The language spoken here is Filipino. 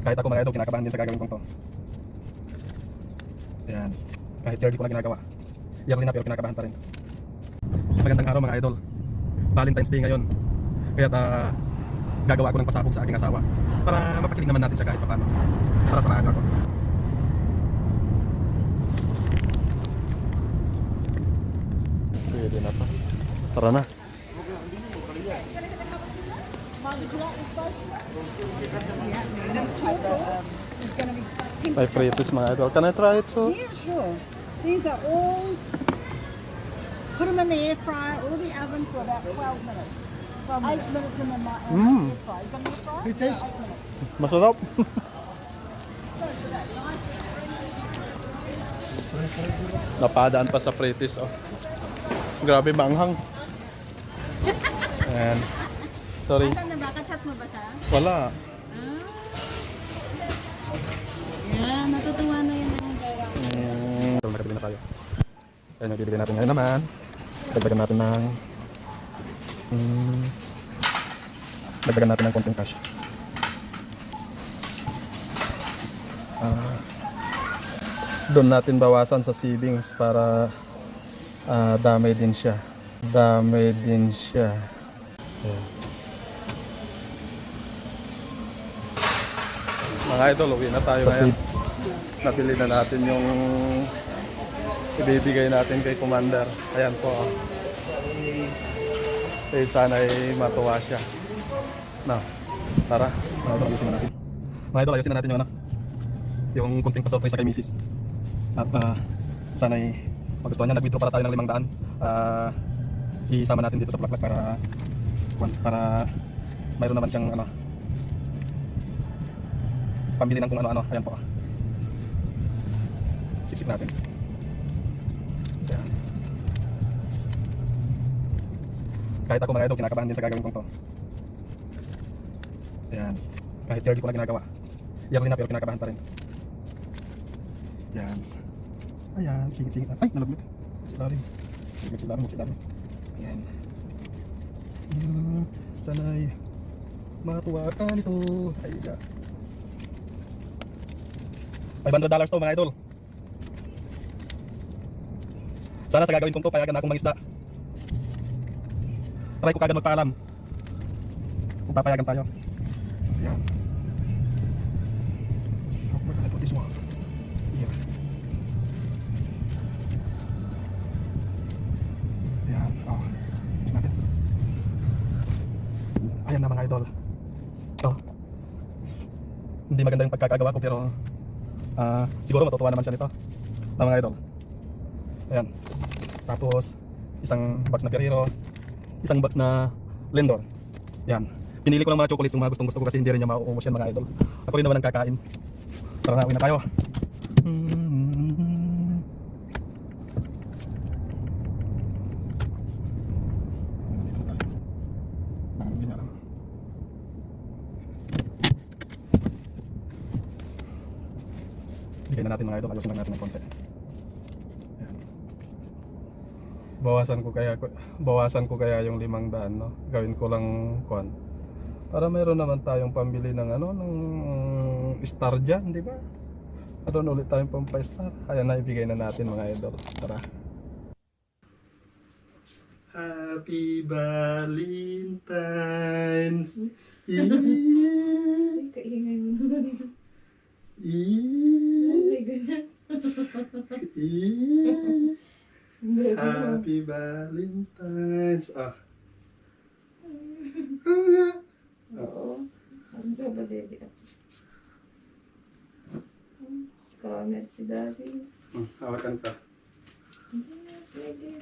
Kahit ako mga idol, kinakabahan din sa gagawin kong to. Ayan. Kahit yearly ko na ginagawa. Yearly na pero kinakabahan pa rin. Magandang araw mga idol. Valentine's Day ngayon. Kaya gagawa ako ng pasabog sa aking asawa. Para mapakilig naman natin siya kahit paano. Para samahan niyo ako. Pwede na pa. Tara na. May fritters mga idol. Can I try it so? Yeah, sure. These are all, put them in the air fryer or the oven for about 12 minutes. 8 minutes in the air fryer. You got an air fryer? It tastes 8 minutes. masarap. Napadaan pa sa fritters oh. Grabe manghang. Ayan. Sorry. Asan na ba? Kachat mo ba siya? Wala. Yeah, natutuwa na yun ang gawa. Nakabili na tayo. Ayan yung bibili natin ngayon naman. Dagdagan natin ng konting cash. Doon natin bawasan sa savings para damay din siya. Ayan. Mga idol, uwi na tayo ngayon. Nabili na natin yung ibibigay natin kay Commander. Ayan po. Eh, sana ay matuwa siya. Na, tara. Mga idol, ayusin na natin. Mga idol, ayusin na natin yung yung kunting pa-surprise sa kay Mrs. At sana ay magustuhan niya. Nag-withdraw para tayo ng 500. Isama natin dito sa Bulaklak para mayroon naman siyang pambili ng kung ano-ano. Ayan po. Siksik natin. Ayan. Kahit ako mga idol, kinakabahan din sa gagawin kong to. Ayan. Kahit yearly ko na ginagawa. Yearly na pero kinakabahan pa rin. Ayan. Ayan. Singit-singit. Ay, nalaglag. Silarim. Ayan. Sana'y matuwa ka nito. Ayan. $500 to mga idol. Sana sa gagawin kong to payagan na akong mangisda. Try ko kagad magpaalam kung papayagan tayo. Ayan. We're gonna put this one here. Ayan. Oh. Natin. Ayan na mga idol. Oh. Hindi maganda yung pagkakagawa ko pero siguro matutuwa naman siya nito na mga idol. Ayan. Tapos isang box na Ferrero, isang box na Lindor. Ayan. Pinili ko ng mga chocolate yung mga gustong gusto ko kasi hindi rin niya mauubos yan mga idol. Ako rin naman ang kakain. Tara na, uwi na tayo. Bigyan na natin mga idol, ayusin lang natin ng konti. Ayan. Bawasan ko kaya yung 500, no? Gawin ko lang kuan. Para meron naman tayong pambili ng ng star dyan, di ba? Meron ulit tayong pampa-star. Ayan na, ibigay na natin mga idol. Tara. Happy Valentine's. Kaingay mo. Happy Valentine's. Oo. Ano ba, baby? Comment si daddy. Hawakan ka. Baby.